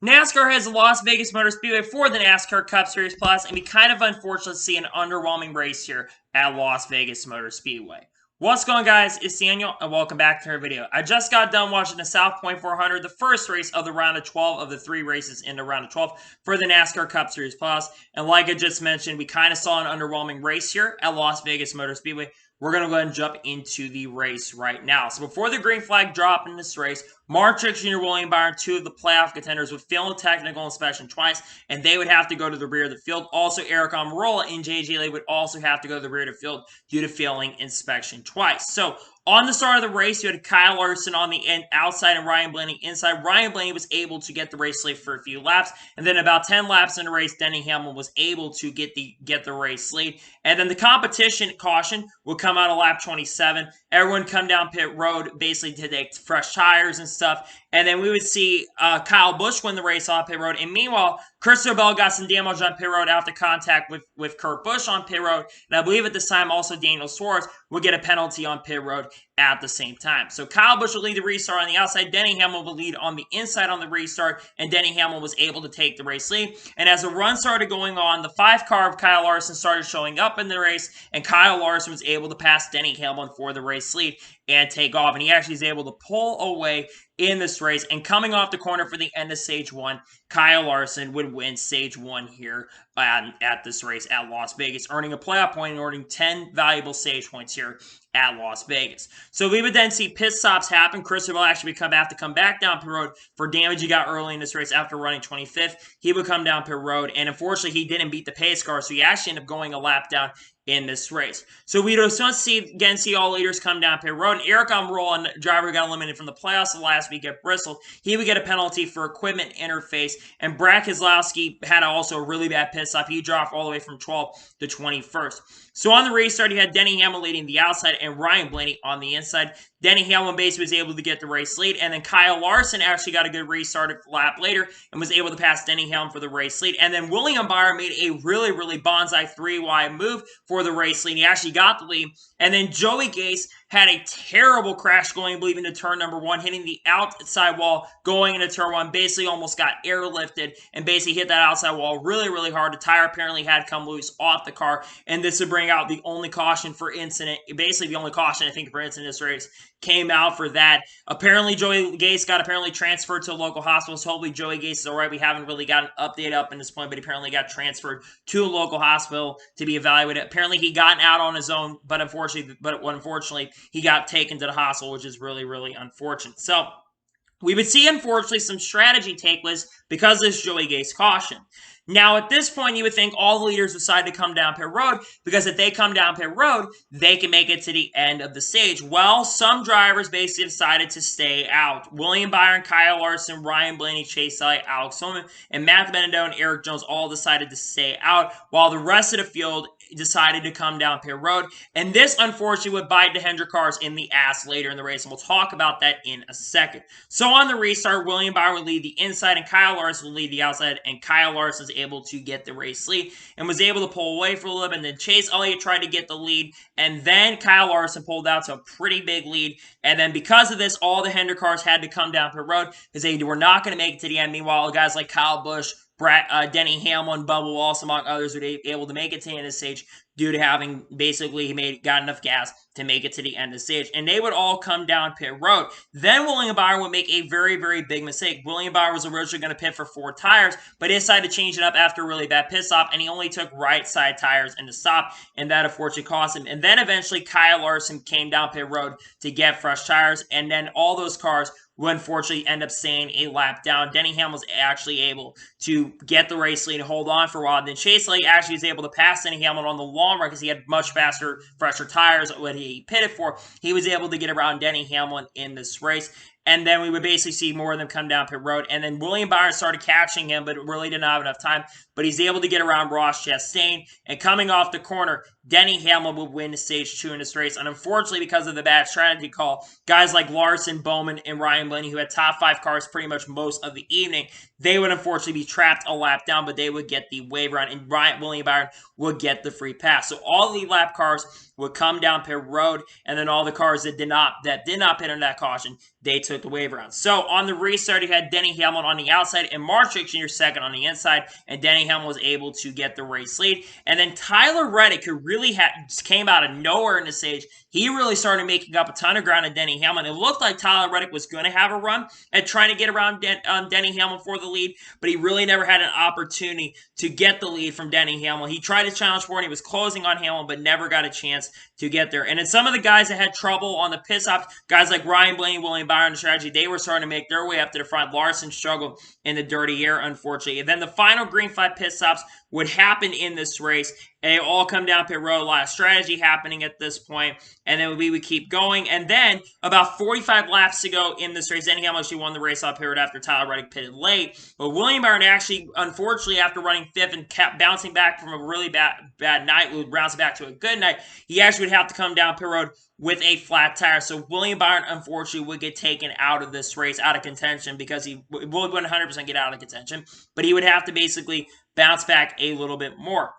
NASCAR has the Las Vegas Motor Speedway for the NASCAR Cup Series Plus, and we kind of unfortunately see an underwhelming race here at Las Vegas Motor Speedway. What's going on, guys? It's Daniel, and welcome back to our video. I just got done watching the South Point 400, the first race of the round of 12 of the 3 races in the round of 12 for the NASCAR Cup Series Plus. And like I just mentioned, we kind of saw an underwhelming race here at Las Vegas Motor Speedway. We're going to go ahead and jump into the race right now. So before the green flag drop in this race, Mark Truex Jr., William Byron, 2 of the playoff contenders, would fail a technical inspection twice, and they would have to go to the rear of the field. Also, Eric Almirola and J.J. Leigh would also have to go to the rear of the field due to failing inspection twice. So on the start of the race, you had Kyle Larson on the outside and Ryan Blaney inside. Ryan Blaney was able to get the race lead for a few laps, and then about 10 laps in the race, Denny Hamlin was able to get the race lead. And then the competition caution will come out of lap 27. Everyone come down pit road basically to take fresh tires and stuff. And then we would see Kyle Busch win the race off pit road. And meanwhile, Christopher Bell got some damage on pit road after contact with Kurt Busch on pit road. And I believe at this time also Daniel Suarez would get a penalty on pit road at the same time. So Kyle Busch will lead the restart on the outside. Denny Hamlin will lead on the inside on the restart. And Denny Hamlin was able to take the race lead. And as the run started going on, the 5 car of Kyle Larson started showing up in the race. And Kyle Larson was able to pass Denny Hamlin for the race lead and take off. And he actually is able to pull away in this race. And coming off the corner for the end of stage 1, Kyle Larson would win stage 1 here at this race at Las Vegas, earning a playoff point and earning 10 valuable stage points here at Las Vegas. So we would then see pit stops happen. Christopher will actually have to come back down pit road for damage he got early in this race after running 25th. He would come down pit road, and unfortunately he didn't beat the pace car, so he actually ended up going a lap down in this race. So we would see all leaders come down pit road. And Eric Almirola, driver who got eliminated from the playoffs last week at Bristol, he would get a penalty for equipment interface. And Brad Keselowski had also a really bad pit stop. He dropped all the way from 12th to 21st. So on the restart, you had Denny Hamlin leading the outside and Ryan Blaney on the inside. Denny Hamlin basically was able to get the race lead, and then Kyle Larson actually got a good restart a lap later and was able to pass Denny Hamlin for the race lead. And then William Byron made a really bonsai 3-wide move for the race lead. He actually got the lead. And then Joey Gase had a terrible crash going, I believe, into turn number 1, hitting the outside wall going into turn 1. Basically almost got airlifted and basically hit that outside wall really hard. The tire apparently had come loose off the car, and this would bring out the only caution for incident. Basically the only caution, I think, for incident in this race came out for that. Apparently, Joey Gase got transferred to a local hospital. So hopefully Joey Gase is all right. We haven't really got an update up in this point, but he apparently got transferred to a local hospital to be evaluated. Apparently, he got out on his own, but unfortunately, he got taken to the hospital, which is really unfortunate. So we would see, unfortunately, some strategy take place because of this Joey Gase caution. Now, at this point, you would think all the leaders decide to come down pit road, because if they come down pit road, they can make it to the end of the stage. Well, some drivers basically decided to stay out. William Byron, Kyle Larson, Ryan Blaney, Chase Elliott, Alex Bowman, and Matt Benedetto and Eric Jones all decided to stay out, while the rest of the field decided to come down pit road. And this, unfortunately, would bite the Hendrick cars in the ass later in the race, and we'll talk about that in a second. So on the restart, William Byron would lead the inside, and Kyle Larson would lead the outside, and Kyle Larson's able to get the race lead and was able to pull away for a little bit. And then Chase Elliott tried to get the lead, and then Kyle Larson pulled out to a pretty big lead. And then because of this, all the Hendrick cars had to come down pit road because they were not going to make it to the end. Meanwhile, guys like Kyle Busch, Denny Hamlin, Bubba Wallace, among others, were able to make it to the end of the stage due to having basically got enough gas to make it to the end of the stage. And they would all come down pit road. Then William Byron would make a very big mistake. William Byron was originally going to pit for 4 tires, but he decided to change it up after a really bad pit stop, and he only took right side tires in the stop, and that unfortunately cost him. And then eventually Kyle Larson came down pit road to get fresh tires, and then all those cars would unfortunately end up staying a lap down. Denny Hamlin was actually able to get the race lead and hold on for a while. Then Chase Elliott actually was able to pass Denny Hamlin on the long run because he had much faster, fresher tires what he pitted for. He was able to get around Denny Hamlin in this race. And then we would basically see more of them come down pit road. And then William Byron started catching him, but really didn't have enough time. But he's able to get around Ross Chastain. And coming off the corner, Denny Hamlin would win stage 2 in this race. And unfortunately, because of the bad strategy call, guys like Larson, Bowman, and Ryan Blaney, who had top 5 cars pretty much most of the evening, they would unfortunately be trapped a lap down, but they would get the waiver on, and William Byron would get the free pass. So all the lap cars would come down pit road, and then all the cars that did not pit under that caution, they took took the wave around. So on the restart, you had Denny Hamlin on the outside and Mark Jr. second on the inside, and Denny Hamlin was able to get the race lead. And then Tyler Reddick, who really came out of nowhere in the stage, he really started making up a ton of ground at Denny Hamlin. It looked like Tyler Reddick was going to have a run at trying to get around Denny Hamlin for the lead, but he really never had an opportunity to get the lead from Denny Hamlin. He tried to challenge for it, and he was closing on Hamlin, but never got a chance to get there. And then some of the guys that had trouble on the pit stops, guys like Ryan Blaney, William Byron, the strategy, they were starting to make their way up to the front. Larson struggled in the dirty air, unfortunately. And then the final green flag pit stops would happen in this race. And they all come down pit road. A lot of strategy happening at this point. And then we would keep going. And then about 45 laps to go in this race, Denny Hamlin actually won the race off pit road after Tyler Reddick pitted late. But William Byron actually, unfortunately, after running fifth and kept bouncing back from a really bad night, would bounce back to a good night, he actually would have to come down pit road with a flat tire. So William Byron, unfortunately, would get taken out of this race, out of contention, because he would 100% get out of contention. But he would have to basically bounce back a little bit more.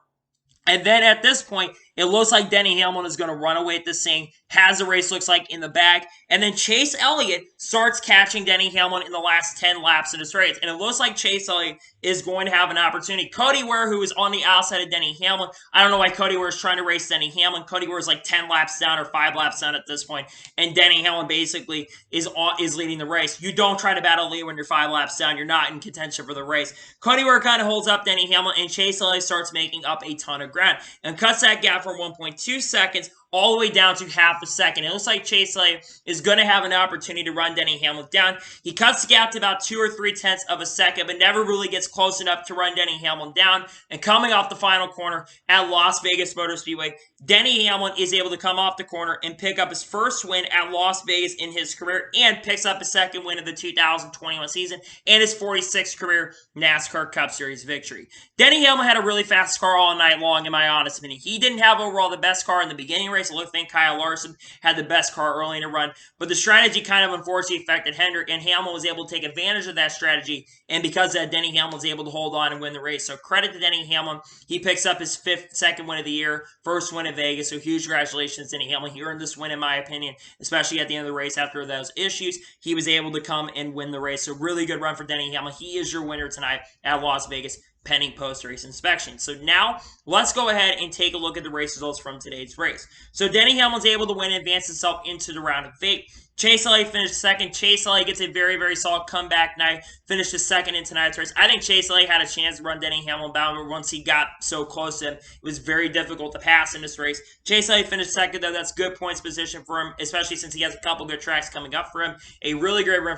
And then at this point, it looks like Denny Hamlin is going to run away at this thing, has the race, looks like, in the bag. And then Chase Elliott starts catching Denny Hamlin in the last 10 laps of this race. And it looks like Chase Elliott is going to have an opportunity. Cody Ware, who is on the outside of Denny Hamlin, I don't know why Cody Ware is trying to race Denny Hamlin. Cody Ware is like 10 laps down or 5 laps down at this point. And Denny Hamlin basically is leading the race. You don't try to battle lead when you're 5 laps down. You're not in contention for the race. Cody Ware kind of holds up Denny Hamlin, and Chase Elliott starts making up a ton of ground and cuts that gap from 1.2 seconds all the way down to half a second. It looks like Chase Elliott is going to have an opportunity to run Denny Hamlin down. He cuts the gap to about 2 or 3 tenths of a second, but never really gets close enough to run Denny Hamlin down. And coming off the final corner at Las Vegas Motor Speedway, Denny Hamlin is able to come off the corner and pick up his first win at Las Vegas in his career, and picks up his second win of the 2021 season and his 46th career NASCAR Cup Series victory. Denny Hamlin had a really fast car all night long, in my honest opinion. He didn't have overall the best car in the beginning race. I think Kyle Larson had the best car early in the run, but the strategy kind of unfortunately affected Hendrick, and Hamlin was able to take advantage of that strategy, and because of that, Denny Hamlin was able to hold on and win the race. So credit to Denny Hamlin. He picks up his second win of the year, first win at Vegas, so huge congratulations, Denny Hamlin. He earned this win, in my opinion, especially at the end of the race after those issues. He was able to come and win the race, so really good run for Denny Hamlin. He is your winner tonight at Las Vegas, pending post-race inspection. So now, let's go ahead and take a look at the race results from today's race. So Denny Hamlin's able to win and advance himself into the round of 8. Chase Elliott finished second. Chase Elliott gets a very, very solid comeback night. Finished second in tonight's race. I think Chase Elliott had a chance to run Denny Hamlin down, but once he got so close to him, it was very difficult to pass in this race. Chase Elliott finished second, though. That's good points position for him, especially since he has a couple good tracks coming up for him. A really great run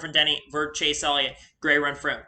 for Chase Elliott. Great run for him.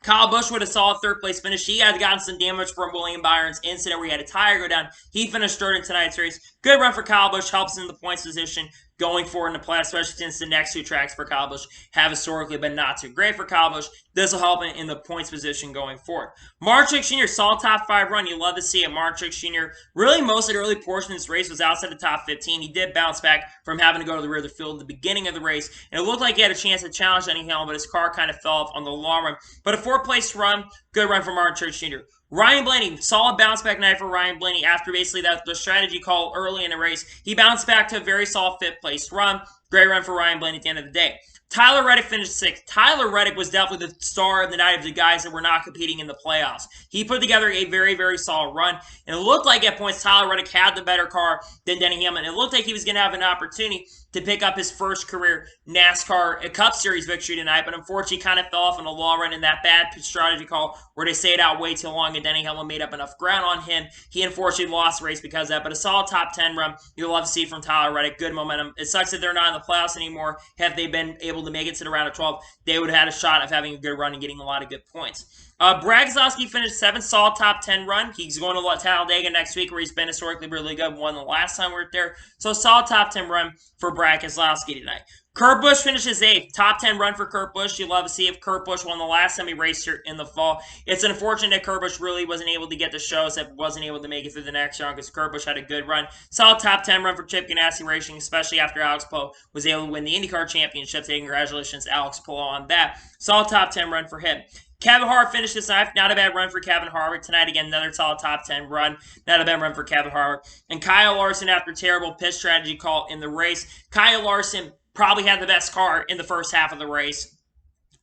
Kyle Busch with a solid third-place finish. He had gotten some damage from William Byron's incident where he had a tire go down. He finished third in tonight's race. Good run for Kyle Busch. Helps in the points position going forward in the playoffs, especially since the next 2 tracks for Kyle Busch have historically been not too great for Kyle Busch. This will help in the points position going forward. Mark Jr. solid top 5 run. You love to see it. Mark Jr. really most of the early portion of this race was outside the top 15. He did bounce back from having to go to the rear of the field at the beginning of the race, and it looked like he had a chance to challenge Denny Hamlin, but his car kind of fell off on the long run. But a 4th-place run, good run for Mark Jr. Ryan Blaney, solid bounce back night for Ryan Blaney after basically the strategy call early in the race. He bounced back to a very solid 5th-place run. Great run for Ryan Blaney at the end of the day. Tyler Reddick finished 6th. Tyler Reddick was definitely the star of the night of the guys that were not competing in the playoffs. He put together a very, very solid run, and it looked like at points Tyler Reddick had the better car than Denny Hamlin. It looked like he was going to have an opportunity to pick up his first career NASCAR Cup Series victory tonight, but unfortunately kind of fell off in the long run in that bad strategy call where they stayed out way too long, and Denny Hamlin made up enough ground on him. He unfortunately lost the race because of that, but a solid top 10 run you'll love to see from Tyler Reddick. Good momentum. It sucks that they're not in the playoffs anymore. Had they been able to make it to the round of 12, they would have had a shot of having a good run and getting a lot of good points. Brad Keselowski finished 7th, solid top 10 run. He's going to Talladega next week where he's been historically really good, won the last time we were there. So solid top 10 run for Brad Keselowski tonight. Kurt Busch finishes 8th. Top 10 run for Kurt Busch. You'd love to see if Kurt Busch won the last time he raced here in the fall. It's unfortunate that Kurt Busch really wasn't able to get the shows, that wasn't able to make it through the next round because Kurt Busch had a good run. Solid top 10 run for Chip Ganassi Racing, especially after Alex Poe was able to win the IndyCar Championship. So congratulations to Alex Poe on that. Solid top 10 run for him. Kevin Harvick finished his 9th. Not a bad run for Kevin Harvick. Tonight, again, another solid top 10 run. Not a bad run for Kevin Harvick. And Kyle Larson, after terrible pit strategy call in the race, Kyle Larson probably had the best car in the first half of the race.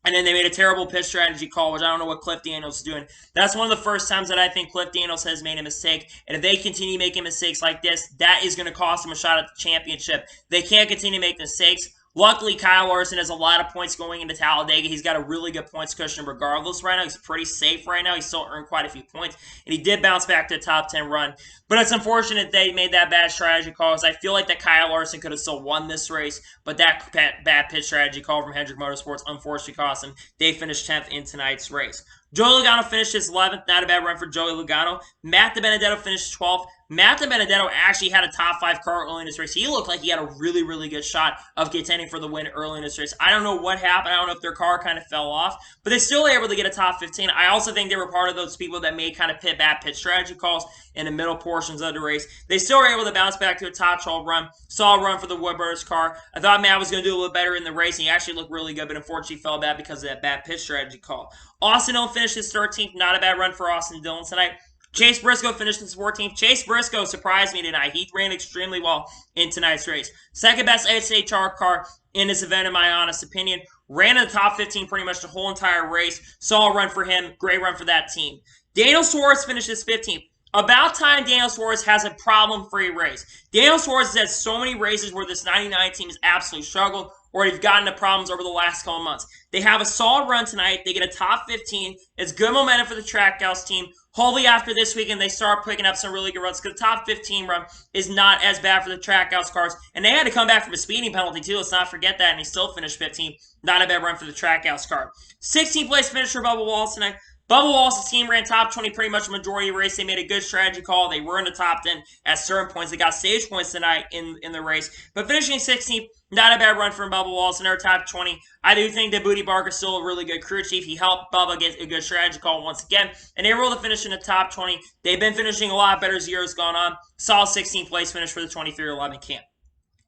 And then they made a terrible pit strategy call, which I don't know what Cliff Daniels is doing. That's one of the first times that I think Cliff Daniels has made a mistake. And if they continue making mistakes like this, that is going to cost them a shot at the championship. They can't continue to make mistakes. Luckily, Kyle Larson has a lot of points going into Talladega. He's got a really good points cushion regardless right now. He's pretty safe right now. He's still earned quite a few points. And he did bounce back to a top 10 run. But it's unfortunate they made that bad strategy call. I feel like that Kyle Larson could have still won this race. But that bad pit strategy call from Hendrick Motorsports unfortunately cost him. They finished 10th in tonight's race. Joey Logano finished his 11th. Not a bad run for Joey Logano. Matt DiBenedetto finished 12th. Matt DiBenedetto actually had a top 5 car early in this race. He looked like he had a really, really good shot of contending for the win early in this race. I don't know what happened. I don't know if their car kind of fell off, but they still were able to get a top 15. I also think they were part of those people that made kind of bad pit strategy calls in the middle portions of the race. They still were able to bounce back to a top 12 run. Solid run for the Wood Brothers car. I thought Matt was going to do a little better in the race, and he actually looked really good, but unfortunately fell bad because of that bad pit strategy call. Austin Dillon finished his 13th. Not a bad run for Austin Dillon tonight. Chase Briscoe finished his 14th. Chase Briscoe surprised me tonight. He ran extremely well in tonight's race. Second best ASHR car in this event, in my honest opinion. Ran in the top 15 pretty much the whole entire race. Solid run for him. Great run for that team. Daniel Suarez finished his 15th. About time Daniel Suarez has a problem-free race. Daniel Suarez has had so many races where this 99 team has absolutely struggled or they've gotten into problems over the last couple months. They have a solid run tonight. They get a top 15. It's good momentum for the Trackhouse team. Hopefully after this weekend, they start picking up some really good runs because the top 15 run is not as bad for the Trackhouse cars. And they had to come back from a speeding penalty too. Let's not forget that. And he still finished 15th. Not a bad run for the Trackhouse car. 16th place finisher Bubba Wallace tonight. Bubba Wallace's team ran top 20 pretty much the majority of the race. They made a good strategy call. They were in the top 10 at certain points. They got stage points tonight in the race. But finishing 16th, not a bad run from Bubba Wallace in their top 20. I do think that Booty Barker is still a really good crew chief. He helped Bubba get a good strategy call once again. And they were able to finish in the top 20. They've been finishing a lot better as the year has gone on. Solid 16th place finish for the 23-11 camp.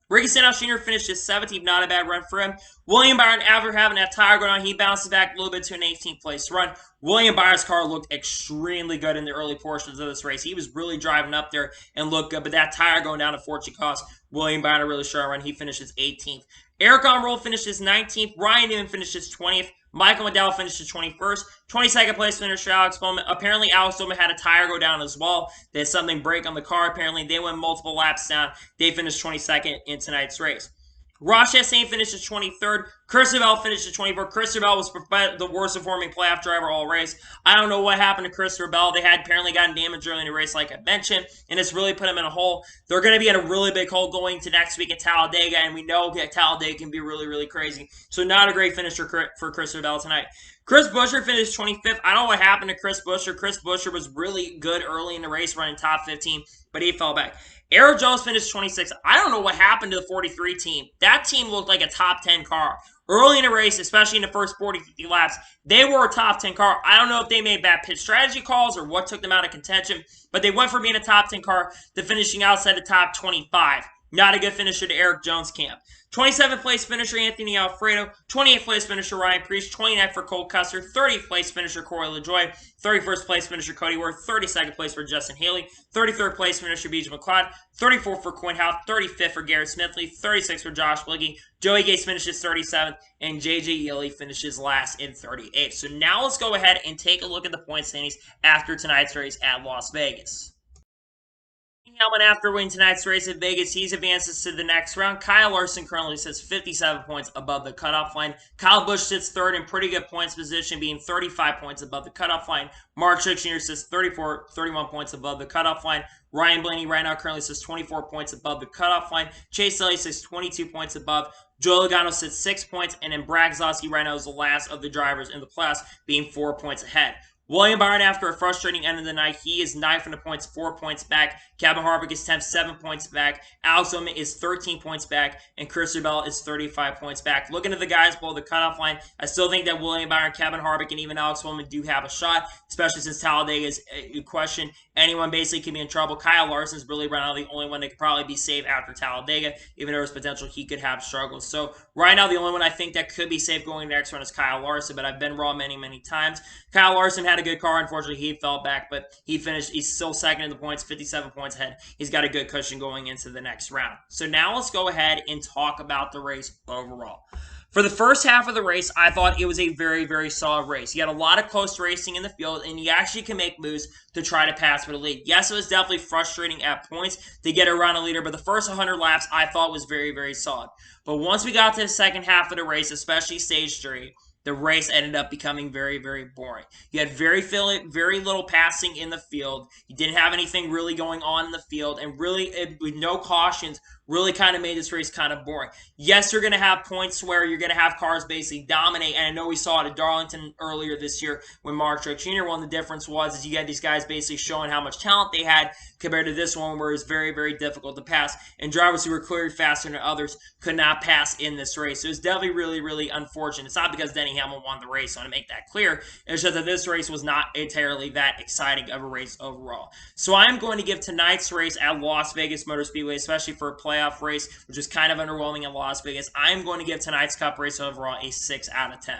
Ricky Stenhouse Jr. finished his 17th, not a bad run for him. William Byron, after having that tire go down, he bounces back a little bit to an 18th place run. William Byron's car looked extremely good in the early portions of this race. He was really driving up there and looked good, but that tire going down unfortunately cost William Byron a really strong run. He finishes 18th. Eric Almirola finished his 19th. Ryan Newman finished his 20th. Michael McDowell finished his 21st. 22nd place finisher Alex Bowman. Apparently, Alex Bowman had a tire go down as well. They had something break on the car. Apparently, they went multiple laps down. They finished 22nd in tonight's race. Ross Chastain finished his 23rd. Christopher Bell finished his 24th. Christopher Bell was the worst performing playoff driver all race. I don't know what happened to Christopher Bell. They had apparently gotten damaged early in the race, like I mentioned, and it's really put him in a hole. They're going to be in a really big hole going to next week at Talladega, and we know that Talladega can be really, really crazy. So not a great finisher for Christopher Bell tonight. Chris Buescher finished 25th. I don't know what happened to Chris Buescher. Chris Buescher was really good early in the race, running top 15, but he fell back. Aaron Jones finished 26th. I don't know what happened to the 43 team. That team looked like a top 10 car. Early in the race, especially in the first 40-50 laps, they were a top 10 car. I don't know if they made bad pit strategy calls or what took them out of contention, but they went from being a top 10 car to finishing outside the top 25. Not a good finisher to Eric Jones' camp. 27th place finisher Anthony Alfredo. 28th place finisher Ryan Preece. 29th for Cole Custer. 30th place finisher Corey LaJoie. 31st place finisher Cody Worth. 32nd place for Justin Haley. 33rd place finisher BJ McLeod. 34th for Quinn Houff. 35th for Garrett Smithley. 36th for Josh Wiggy. Joey Gates finishes 37th. And JJ Yeley finishes last in 38th. So now let's go ahead and take a look at the point standings after tonight's race at Las Vegas. Hamlin, after winning tonight's race at Vegas, he advances to the next round. Kyle Larson currently sits 57 points above the cutoff line. Kyle Busch sits third in pretty good points position, being 35 points above the cutoff line. Mark Truex Jr. sits 31 points above the cutoff line. Ryan Blaney right now currently sits 24 points above the cutoff line. Chase Elliott sits 22 points above. Joey Logano sits 6 points, and then Brad Keselowski right now is the last of the drivers in the playoffs, being 4 points ahead. William Byron, after a frustrating end of the night, he is 9th in the points, 4 points back. Kevin Harvick is 10th, 7 points back. Alex Bowman is 13 points back, and Christopher Bell is 35 points back. Looking at the guys below the cutoff line, I still think that William Byron, Kevin Harvick, and even Alex Bowman do have a shot, especially since Talladega is a question. Anyone basically can be in trouble. Kyle Larson's really right now the only one that could probably be safe after Talladega, even though there's potential he could have struggles. So right now, the only one I think that could be safe going to the next run is Kyle Larson, but I've been wrong many, many times. Kyle Larson had a good car. Unfortunately, he fell back, but he's still second in the points, 57 points ahead. He's got a good cushion going into the next round. So now let's go ahead and talk about the race overall. For the first half of the race, I thought it was a very, very solid race. You had a lot of close racing in the field, and you actually can make moves to try to pass for the lead. Yes, it was definitely frustrating at points to get around a leader, but the first 100 laps I thought was very, very solid. But once we got to the second half of the race, especially stage 3, the race ended up becoming very, very boring. You had very little passing in the field. You didn't have anything really going on in the field, and really, with no cautions, really kind of made this race kind of boring. Yes, you're going to have points where you're going to have cars basically dominate, and I know we saw it at Darlington earlier this year when Mark Truex Jr. won. The difference was you had these guys basically showing how much talent they had compared to this one where it's very, very difficult to pass, and drivers who were clearly faster than others could not pass in this race. So it was definitely really, really unfortunate. It's not because Denny Hamlin won the race, so I want to make that clear. It's just that this race was not entirely that exciting of a race overall. So I am going to give tonight's race at Las Vegas Motor Speedway, especially for a playoff race, which is kind of underwhelming at Las Vegas, I am going to give tonight's Cup race overall a 6 out of 10.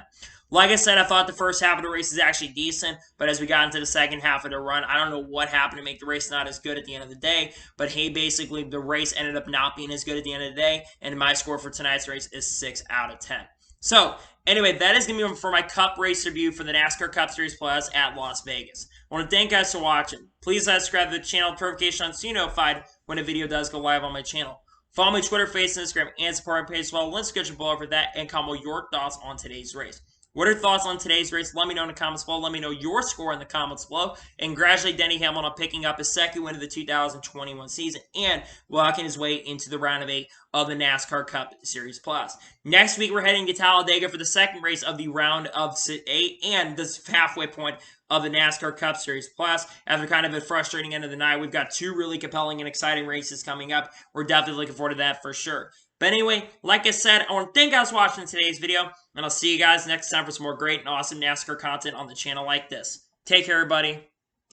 Like I said, I thought the first half of the race is actually decent, but as we got into the second half of the run, I don't know what happened to make the race not as good at the end of the day, but hey, basically the race ended up not being as good at the end of the day, and my score for tonight's race is 6 out of 10. So, anyway, that is going to be for my Cup race review for the NASCAR Cup Series Plus at Las Vegas. I want to thank you guys for watching. Please subscribe to the channel, notification on so you're notified when a video does go live on my channel. Follow me Twitter, Facebook, Instagram, and support my page as well. Links description below for that, and comment your thoughts on today's race. What are your thoughts on today's race? Let me know in the comments below. Let me know your score in the comments below. And congratulate Denny Hamlin on picking up his second win of the 2021 season and walking his way into the round of 8 of the NASCAR Cup Series Plus. Next week, we're heading to Talladega for the second race of the round of 8 and this halfway point of the NASCAR Cup Series Plus. After kind of a frustrating end of the night, we've got 2 really compelling and exciting races coming up. We're definitely looking forward to that for sure. But anyway, like I said, I want to thank you guys for watching today's video, and I'll see you guys next time for some more great and awesome NASCAR content on the channel like this. Take care, everybody.